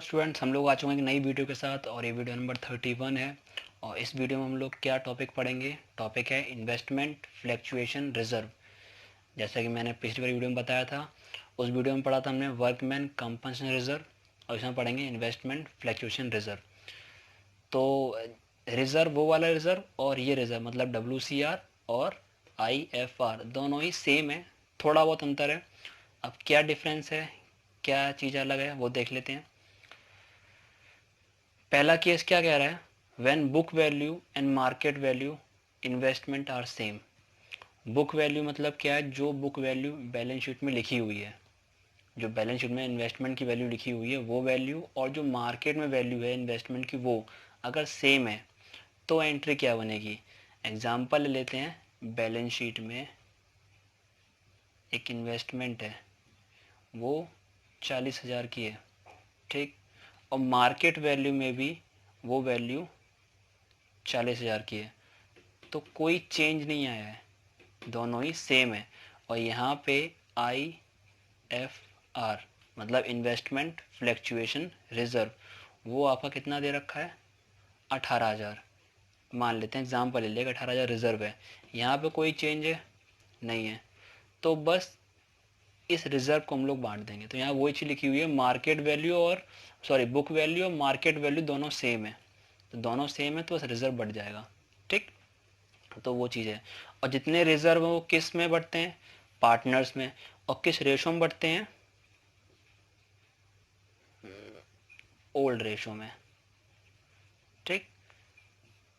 Students, हम लोग आ चुके हैं एक नई वीडियो के साथ और ये वीडियो नंबर 31 है। और इस वीडियो में हम लोग क्या टॉपिक पढ़ेंगे। टॉपिक है इन्वेस्टमेंट फ्लैक्चुएशन रिजर्व। जैसा कि मैंने पिछली बार वीडियो में बताया था, उस वीडियो में पढ़ा था हमने वर्कमैन कंपनसेशन रिजर्व, और इसमें पढ़ेंगे इन्वेस्टमेंट फ्लैक्चुएशन रिजर्व। तो रिजर्व वो वाला रिजर्व और ये रिजर्व मतलब WCR और IFR दोनों ही सेम है, थोड़ा बहुत अंतर है। अब क्या डिफरेंस है, क्या चीज़ अलग है, वो देख लेते हैं। पहला केस क्या कह रहा है, when book value and market value investment are same. Book value मतलब क्या है, जो बुक वैल्यू बैलेंस शीट में लिखी हुई है, जो बैलेंस शीट में इन्वेस्टमेंट की वैल्यू लिखी हुई है वो वैल्यू, और जो मार्केट में वैल्यू है इन्वेस्टमेंट की वो अगर सेम है तो एंट्री क्या बनेगी। एग्जांपल ले लेते हैं, बैलेंस शीट में एक इन्वेस्टमेंट है वो 40,000 की है, ठीक, और मार्केट वैल्यू में भी वो वैल्यू 40,000 की है, तो कोई चेंज नहीं आया है, दोनों ही सेम है। और यहाँ पे IFR मतलब इन्वेस्टमेंट फ्लैक्चुएशन रिजर्व, वो आपका कितना दे रखा है, 18,000। मान लेते हैं एग्जाम्पल ले लेगा, 18,000 रिजर्व है, यहाँ पे कोई चेंज है नहीं है, तो बस इस रिजर्व को हम लोग बांट देंगे। तो यहाँ वही चीज़ लिखी हुई है, मार्केट वैल्यू और बुक वैल्यू और मार्केट वैल्यू दोनों सेम है, तो दोनों सेम है तो बस रिजर्व बढ़ जाएगा, ठीक। तो वो चीज़ है। और जितने रिजर्व हैं वो किस में बढ़ते हैं, पार्टनर्स में, और किस रेशो में बढ़ते हैं, ओल्ड रेशो में, ठीक।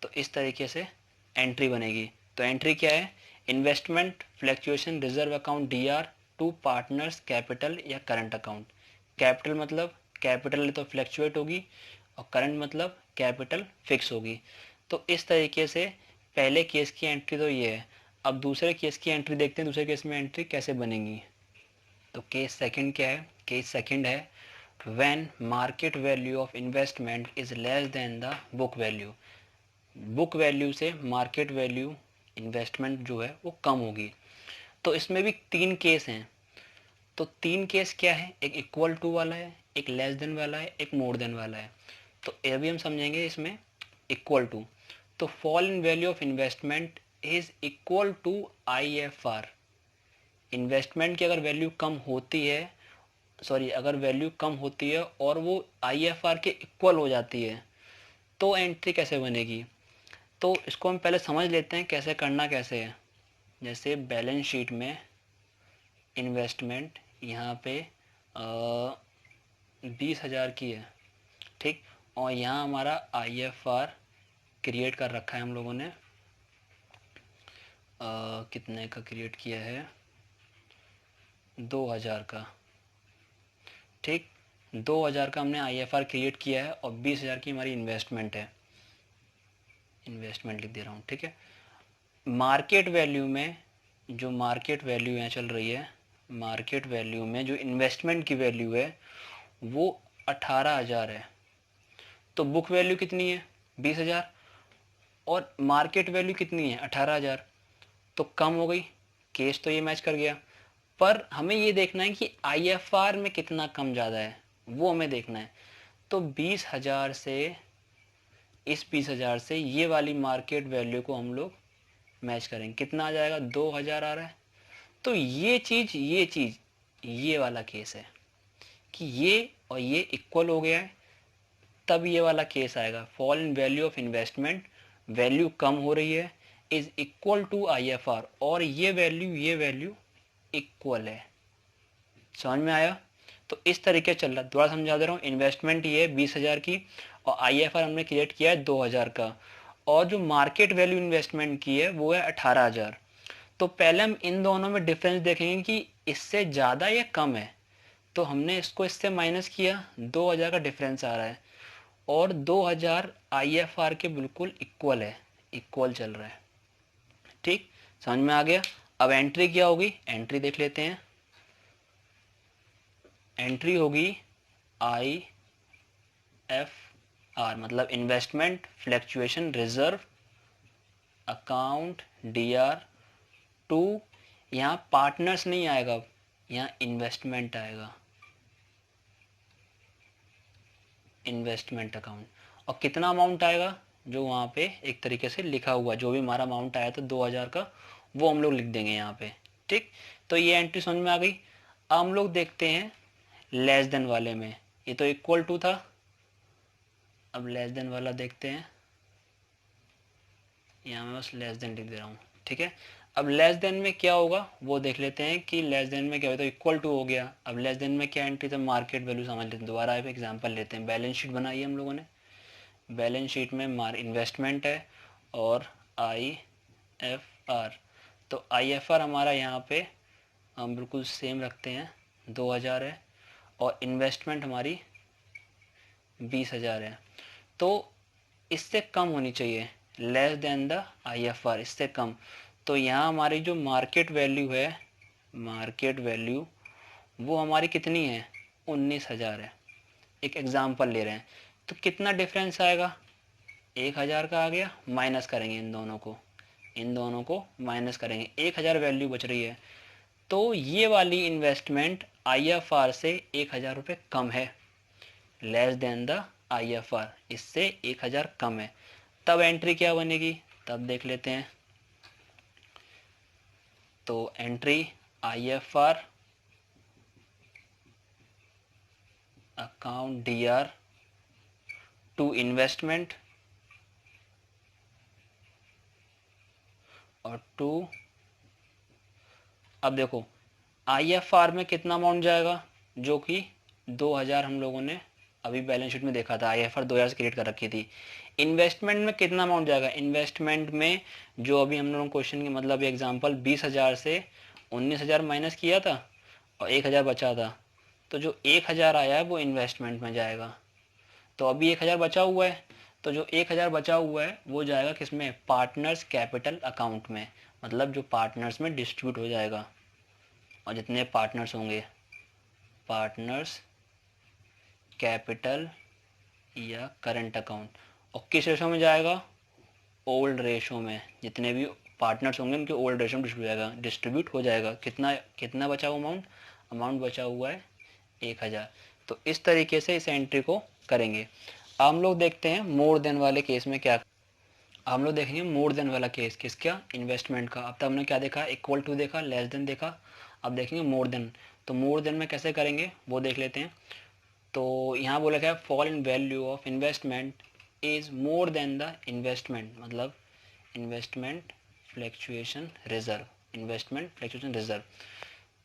तो इस तरीके से एंट्री बनेगी। तो एंट्री क्या है, investment fluctuation reserve account DR to partners capital या करंट अकाउंट। कैपिटल मतलब कैपिटल तो फ्लैक्चुएट होगी, और करंट मतलब कैपिटल फिक्स होगी। तो इस तरीके से पहले केस की एंट्री तो ये है। अब दूसरे केस की एंट्री देखते हैं, दूसरे केस में एंट्री कैसे बनेगी। तो केस सेकंड क्या है, केस सेकंड है when market value of investment is less than the book value. Book value से मार्केट वैल्यू इन्वेस्टमेंट जो है वो कम होगी। तो इसमें भी तीन केस हैं। तो तीन केस क्या है, एक इक्वल टू वाला है, एक लेस देन वाला है, एक मोर देन वाला है। तो ये भी हम समझेंगे इसमें इक्वल टू। तो fall in value of investment is equal to IFR। Investment की अगर वैल्यू कम होती है, अगर वैल्यू कम होती है और वो IFR के इक्वल हो जाती है, तो एंट्री कैसे बनेगी। तो इसको हम पहले समझ लेते हैं कैसे करना कैसे है। जैसे बैलेंस शीट में इन्वेस्टमेंट यहाँ पे 20,000 की है, ठीक, और यहाँ हमारा IFR क्रिएट कर रखा है हम लोगों ने, कितने का क्रिएट किया है, 2,000 का, ठीक। 2,000 का हमने IFR क्रिएट किया है और 20,000 की हमारी इन्वेस्टमेंट है, इन्वेस्टमेंट लिख दे रहा हूँ, ठीक है। मार्केट वैल्यू में, जो मार्केट वैल्यू यहाँ चल रही है, मार्केट वैल्यू में जो इन्वेस्टमेंट की वैल्यू है वो 18,000 है। तो बुक वैल्यू कितनी है, 20,000, और मार्केट वैल्यू कितनी है, 18,000, तो कम हो गई। केस तो ये मैच कर गया, पर हमें ये देखना है कि IFR में कितना कम ज़्यादा है, वो हमें देखना है। तो 20,000 से, इस 20,000 से ये वाली मार्केट वैल्यू को हम लोग मैच करेंगे, कितना आ जाएगा, 2,000 आ रहा है। तो ये वाला केस है कि ये और ये इक्वल हो गया है, तब ये वाला केस आएगा, fall in value of investment, value कम हो रही है, इज इक्वल टू IFR, और ये वैल्यू इक्वल है। समझ में आया। तो इस तरीके चल रहा है, दोबारा समझा दे रहा हूँ। इन्वेस्टमेंट ये है 20,000 की, और IFR हमने क्रिएट किया है 2,000 का, और जो मार्केट वैल्यू इन्वेस्टमेंट की है वो है 18,000। तो पहले हम इन दोनों में डिफरेंस देखेंगे कि इससे ज़्यादा या कम है। तो हमने इसको इससे माइनस किया, 2,000 का डिफरेंस आ रहा है, और 2,000 IFR के बिल्कुल इक्वल है, इक्वल चल रहा है, ठीक। समझ में आ गया। अब एंट्री क्या होगी, एंट्री देख लेते हैं। एंट्री होगी IFR मतलब investment fluctuation reserve account DR to, यहाँ पार्टनर्स नहीं आएगा, यहाँ इन्वेस्टमेंट आएगा, इन्वेस्टमेंट अकाउंट, और कितना अमाउंट आएगा जो वहाँ पे एक तरीके से लिखा हुआ, जो भी हमारा अमाउंट आया था 2000 का, वो हम लोग लिख देंगे यहाँ पे। ठीक, तो ये एंट्री समझ में आ गई। अब हम लोग देखते हैं लेस देन वाले में, ये तो इक्वल टू था, अब लेस देन वाला देखते हैं, यहाँ मैं बस लेस देन लिख दे रहा हूँ। ठीक है, अब लेस देन में क्या होगा वो देख लेते हैं कि लेस देन में क्या होता है, इक्वल टू हो गया। अब लेस देन में क्या एंट्री, तो मार्केट वैल्यू समझ लेते हैं, दोबारा एक एग्जांपल लेते हैं। बैलेंस शीट बनाई है हम लोगों ने, बैलेंस शीट में इन्वेस्टमेंट है और IFR, तो IFR हमारा यहाँ पे हम बिल्कुल सेम रखते हैं, 2000 है, और इन्वेस्टमेंट हमारी 20,000 है। तो इससे कम होनी चाहिए, लेस देन द IFR, इससे कम। तो यहाँ हमारी जो मार्केट वैल्यू है, मार्केट वैल्यू वो हमारी कितनी है, 19,000 है। एक एग्जांपल ले रहे हैं, तो कितना डिफरेंस आएगा, 1,000 का आ गया, माइनस करेंगे इन दोनों को, इन दोनों को माइनस करेंगे, 1,000 वैल्यू बच रही है। तो ये वाली इन्वेस्टमेंट IFR से 1,000 रुपये कम है, लेस देन द IFR, इससे 1,000 कम है। तब एंट्री क्या बनेगी, तब देख लेते हैं। तो entry IFR account DR to investment और टू, अब देखो IFR में कितना अमाउंट जाएगा, जो कि 2000 हम लोगों ने अभी बैलेंस शीट में देखा था, IFR 2000 से क्रिएट कर रखी थी। इन्वेस्टमेंट में कितना अमाउंट जाएगा, इन्वेस्टमेंट में जो अभी हम लोगों ने क्वेश्चन के मतलब एग्जांपल 20,000 से 19,000 माइनस किया था और 1,000 बचा था, तो जो 1,000 आया है वो इन्वेस्टमेंट में जाएगा। तो अभी 1,000 बचा हुआ है, तो जो 1,000 बचा हुआ है वो जाएगा किसमें, पार्टनर्स कैपिटल अकाउंट में, मतलब जो पार्टनर्स में डिस्ट्रीब्यूट हो जाएगा, और जितने पार्टनर्स होंगे, पार्टनर्स कैपिटल या करंट अकाउंट, और किस रेशो में जाएगा, ओल्ड रेशो में, जितने भी पार्टनर्स होंगे उनके ओल्ड रेशो में डिस्ट्रीब्यूट हो जाएगा। कितना कितना बचा हुआ अमाउंट, अमाउंट बचा हुआ है 1,000। तो इस तरीके से इस एंट्री को करेंगे। हम लोग देखते हैं मोर देन वाले केस में क्या, हम लोग देखेंगे मोर देन वाला केस किसका, इन्वेस्टमेंट का। अब तक हमने क्या देखा, इक्वल टू देखा, लेस देन देखा, अब देखेंगे मोर देन। तो मोर देन में कैसे करेंगे वो देख लेते हैं। तो यहाँ बोला क्या है, fall in value of investment is more than the investment, मतलब investment fluctuation reserve, investment fluctuation reserve.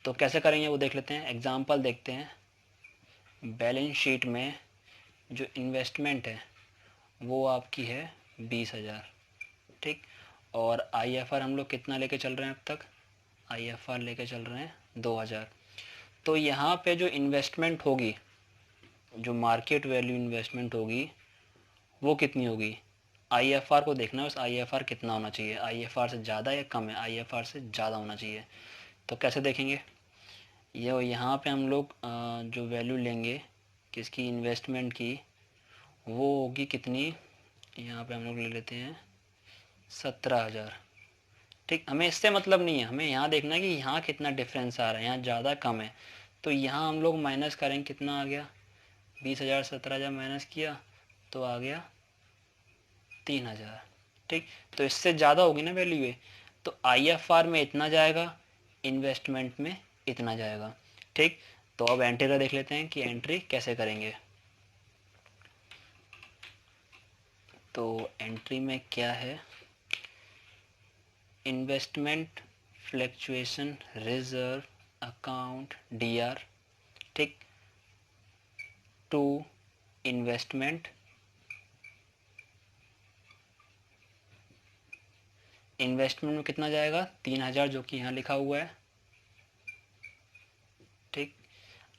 तो कैसे करेंगे वो देख लेते हैं, एग्जांपल देखते हैं। बैलेंस शीट में जो इन्वेस्टमेंट है वो आपकी है 20,000, ठीक, और IFR हम लोग कितना लेके चल रहे हैं अब तक, IFR लेके चल रहे हैं 2000। तो यहाँ पे जो इन्वेस्टमेंट होगी, जो मार्केट वैल्यू इन्वेस्टमेंट होगी वो कितनी होगी, IFR को देखना है बस, IFR कितना होना चाहिए, IFR से ज़्यादा या कम है, IFR से ज़्यादा होना चाहिए। तो कैसे देखेंगे, ये यहाँ पे हम लोग जो वैल्यू लेंगे किसकी, इन्वेस्टमेंट की, वो होगी कितनी, यहाँ पे हम लोग ले लेते हैं 17,000। ठीक, हमें इससे मतलब नहीं है, हमें यहाँ देखना है कि यहाँ कितना डिफरेंस आ रहा है, यहाँ ज़्यादा कम है। तो यहाँ हम लोग माइनस करेंगे, कितना आ गया, 20,000 17,000 माइनस किया तो आ गया 3,000। ठीक, तो इससे ज़्यादा होगी ना वैल्यू ये, तो IFR में इतना जाएगा, इन्वेस्टमेंट में इतना जाएगा। ठीक, तो अब एंट्री का देख लेते हैं कि एंट्री कैसे करेंगे। तो एंट्री में क्या है, investment fluctuation reserve account DR, ठीक, टू इन्वेस्टमेंट, इन्वेस्टमेंट में कितना जाएगा 3,000 जो कि यहाँ लिखा हुआ है। ठीक,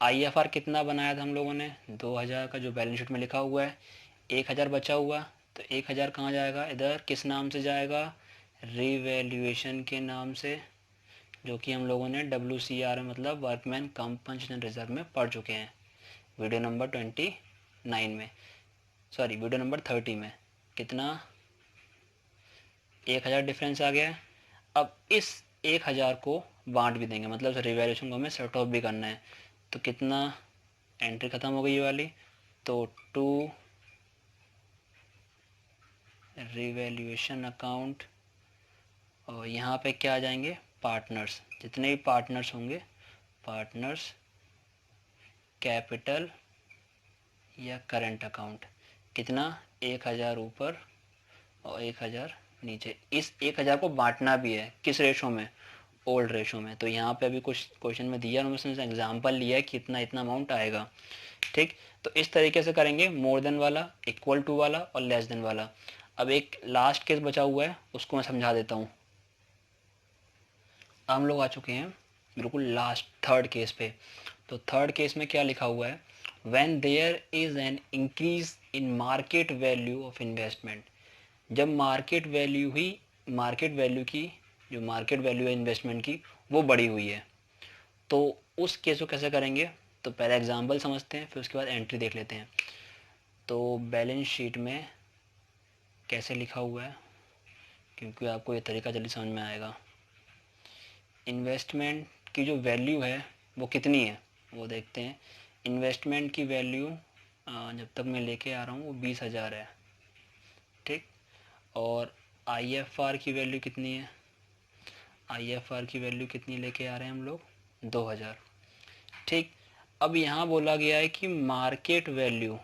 IFR कितना बनाया था हम लोगों ने 2000 का, जो बैलेंस शीट में लिखा हुआ है, 1,000 बचा हुआ, तो 1,000 कहाँ जाएगा, इधर किस नाम से जाएगा, रिवैल्यूएशन के नाम से, जो कि हम लोगों ने WCR मतलब वर्कमैन कंपनसेशन रिजर्व में पढ़ चुके हैं, वीडियो नंबर 29 में, सॉरी वीडियो नंबर 30 में। कितना, 1,000 डिफरेंस आ गया। अब इस 1,000 को बांट भी देंगे, मतलब रिवैल्यूएशन को हमें सेट ऑफ भी करना है। तो कितना, एंट्री ख़त्म हो गई ये वाली, तो टू रिवैल्यूएशन अकाउंट, और यहाँ पे क्या आ जाएंगे, पार्टनर्स, जितने भी पार्टनर्स होंगे, पार्टनर्स कैपिटल या करंट अकाउंट, कितना, 1000 ऊपर और 1000 नीचे। इस 1000 को बांटना भी है किस रेशो में, ओल्ड रेशो में। तो यहाँ पे अभी कुछ क्वेश्चन में दिया, उन्होंने एग्जाम्पल लिया है कि इतना इतना अमाउंट आएगा, ठीक। तो इस तरीके से करेंगे, मोर देन वाला, इक्वल टू वाला और लेस देन वाला। अब एक लास्ट केस बचा हुआ है, उसको मैं समझा देता हूँ। हम लोग आ चुके हैं बिल्कुल लास्ट थर्ड केस पे। तो थर्ड केस में क्या लिखा हुआ है, when there is an increase in market value of investment, जब मार्केट वैल्यू ही, मार्केट वैल्यू की, जो मार्केट वैल्यू है इन्वेस्टमेंट की, वो बढ़ी हुई है, तो उस केस को कैसे करेंगे। तो पहले एग्जाम्पल समझते हैं, फिर उसके बाद एंट्री देख लेते हैं। तो बैलेंस शीट में कैसे लिखा हुआ है, क्योंकि आपको ये तरीका जल्दी समझ में आएगा। इन्वेस्टमेंट की जो वैल्यू है वो कितनी है, वो देखते हैं। इन्वेस्टमेंट की वैल्यू जब तक मैं लेके आ रहा हूँ वो 20,000 है, ठीक। और IFR की वैल्यू कितनी है, IFR की वैल्यू कितनी लेके आ रहे हैं हम लोग, 2000, ठीक। अब यहाँ बोला गया है कि मार्केट वैल्यू,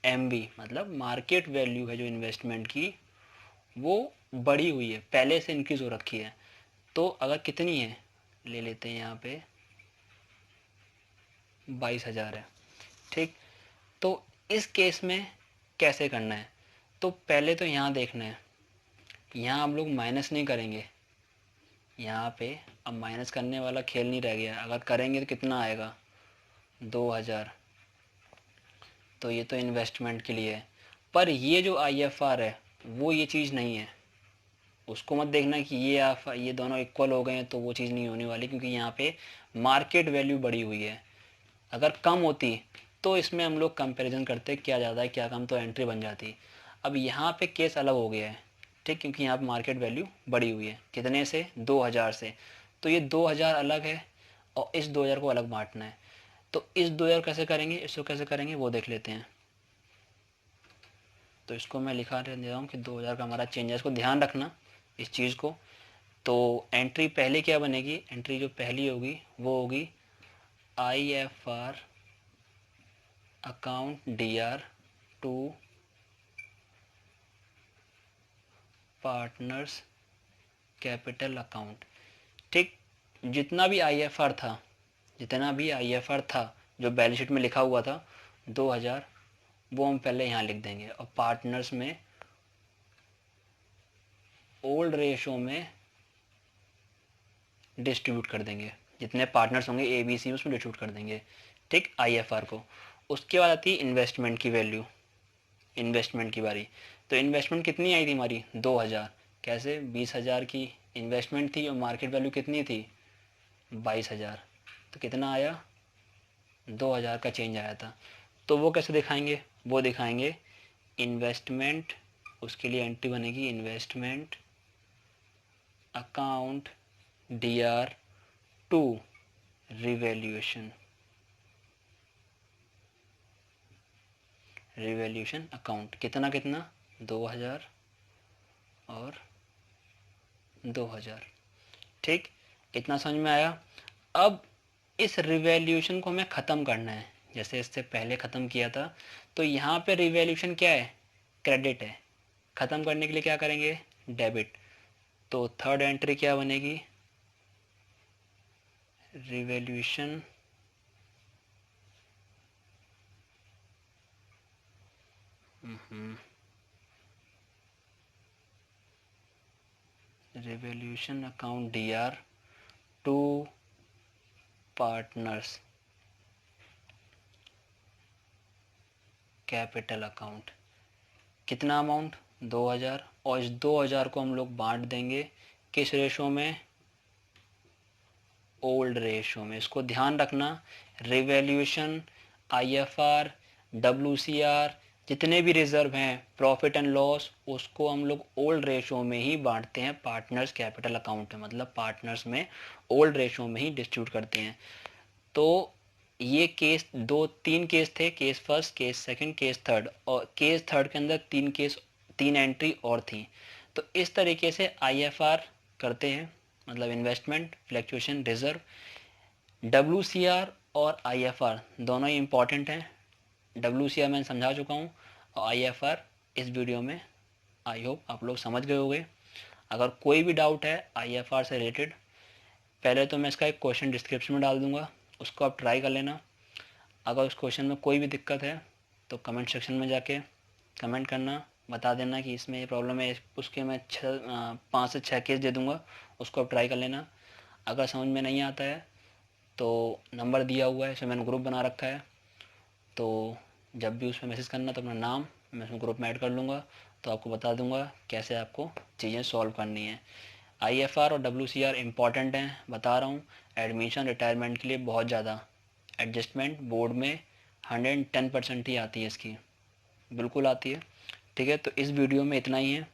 MB मतलब मार्केट वैल्यू है जो इन्वेस्टमेंट की, वो बढ़ी हुई है, पहले से इंक्रीज हो रखी है। तो अगर कितनी है, ले लेते हैं यहाँ पे 22,000 है, ठीक। तो इस केस में कैसे करना है, तो पहले तो यहाँ देखना है, यहाँ हम लोग माइनस नहीं करेंगे, यहाँ पे अब माइनस करने वाला खेल नहीं रह गया। अगर करेंगे तो कितना आएगा, 2000। तो ये तो इन्वेस्टमेंट के लिए है, पर ये जो IFR है वो ये चीज़ नहीं है। उसको मत देखना कि ये दोनों इक्वल हो गए हैं, तो वो चीज़ नहीं होने वाली, क्योंकि यहाँ पे मार्केट वैल्यू बढ़ी हुई है। अगर कम होती तो इसमें हम लोग कंपैरिजन करते क्या ज़्यादा है क्या कम, तो एंट्री बन जाती। अब यहाँ पे केस अलग हो गया है, ठीक, क्योंकि यहाँ पे मार्केट वैल्यू बढ़ी हुई है, कितने से, 2000 से। तो ये 2000 अलग है और इस 2000 को अलग बांटना है। तो इस 2000 कैसे करेंगे, इसको कैसे करेंगे वो देख लेते हैं। तो इसको मैं लिखा दे रहा हूँ कि 2000 का हमारा चेंज है, इसको ध्यान रखना इस चीज़ को। तो एंट्री पहले क्या बनेगी, एंट्री जो पहली होगी वो होगी IFR account DR to partners capital account, ठीक। जितना भी IFR था, जितना भी IFR था जो बैलेंस शीट में लिखा हुआ था 2000, वो हम पहले यहाँ लिख देंगे, और पार्टनर्स में ओल्ड रेशो में डिस्ट्रीब्यूट कर देंगे, जितने पार्टनर्स होंगे ABC उसमें डिस्ट्रीब्यूट कर देंगे, ठीक, IFR को। उसके बाद आती है इन्वेस्टमेंट की वैल्यू, इन्वेस्टमेंट की बारी। तो इन्वेस्टमेंट कितनी आई थी हमारी, 2000। कैसे, 20,000 की इन्वेस्टमेंट थी और मार्केट वैल्यू कितनी थी, 22,000। तो कितना आया, 2000 का चेंज आया था। तो वो कैसे दिखाएंगे, वो दिखाएंगे इन्वेस्टमेंट, उसके लिए एंट्री बनेगी investment account DR to revaluation, revaluation account, कितना कितना, 2000 और 2000, ठीक। इतना समझ में आया। अब इस रिवैल्यूएशन को हमें ख़त्म करना है, जैसे इससे पहले ख़त्म किया था। तो यहाँ पे रिवैल्यूएशन क्या है, क्रेडिट है। ख़त्म करने के लिए क्या करेंगे, डेबिट। तो थर्ड एंट्री क्या बनेगी, revaluation revaluation account DR to partners capital account, कितना अमाउंट, 2000। और इस 2000 को हम लोग बांट देंगे किस रेशो में, ओल्ड रेशो में। इसको ध्यान रखना, रिवैल्यूएशन, IFR, WCR, जितने भी रिजर्व हैं, प्रॉफिट एंड लॉस, उसको हम लोग ओल्ड रेशो में ही बांटते हैं पार्टनर्स कैपिटल अकाउंट में, मतलब पार्टनर्स में ओल्ड रेशो में ही डिस्ट्रीब्यूट करते हैं। तो ये केस दो तीन केस थे, case first, case second, case third, और केस थर्ड के अंदर तीन एंट्री और थी। तो इस तरीके से आईएफआर करते हैं, मतलब इन्वेस्टमेंट फ्लक्चुएशन रिजर्व। डब्ल्यूसीआर और आईएफआर दोनों ही इम्पॉर्टेंट हैं। डब्ल्यूसीआर मैंने समझा चुका हूँ, और आईएफआर इस वीडियो में आई होप आप लोग समझ गए होंगे। अगर कोई भी डाउट है आईएफआर से रिलेटेड, पहले तो मैं इसका एक क्वेश्चन डिस्क्रिप्शन में डाल दूंगा, उसको आप ट्राई कर लेना। अगर उस क्वेश्चन में कोई भी दिक्कत है तो कमेंट सेक्शन में जाके कमेंट करना, बता देना कि इसमें ये प्रॉब्लम है। उसके मैं 5 से 6 केस दे दूंगा, उसको आप ट्राई कर लेना। अगर समझ में नहीं आता है तो नंबर दिया हुआ है, इसमें मैंने ग्रुप बना रखा है, तो जब भी उसमें मैसेज करना तो अपना नाम मैं उसमें ग्रुप में ऐड कर लूँगा, तो आपको बता दूंगा कैसे आपको चीज़ें सॉल्व करनी है। आईएफआर और डब्ल्यूसीआर इम्पॉर्टेंट हैं, बता रहा हूँ। एडमिशन रिटायरमेंट के लिए बहुत ज़्यादा, एडजस्टमेंट बोर्ड में 110% ही आती है इसकी, बिल्कुल आती है। ठीक है, तो इस वीडियो में इतना ही है।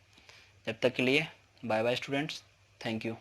जब तक के लिए bye bye students, thank you.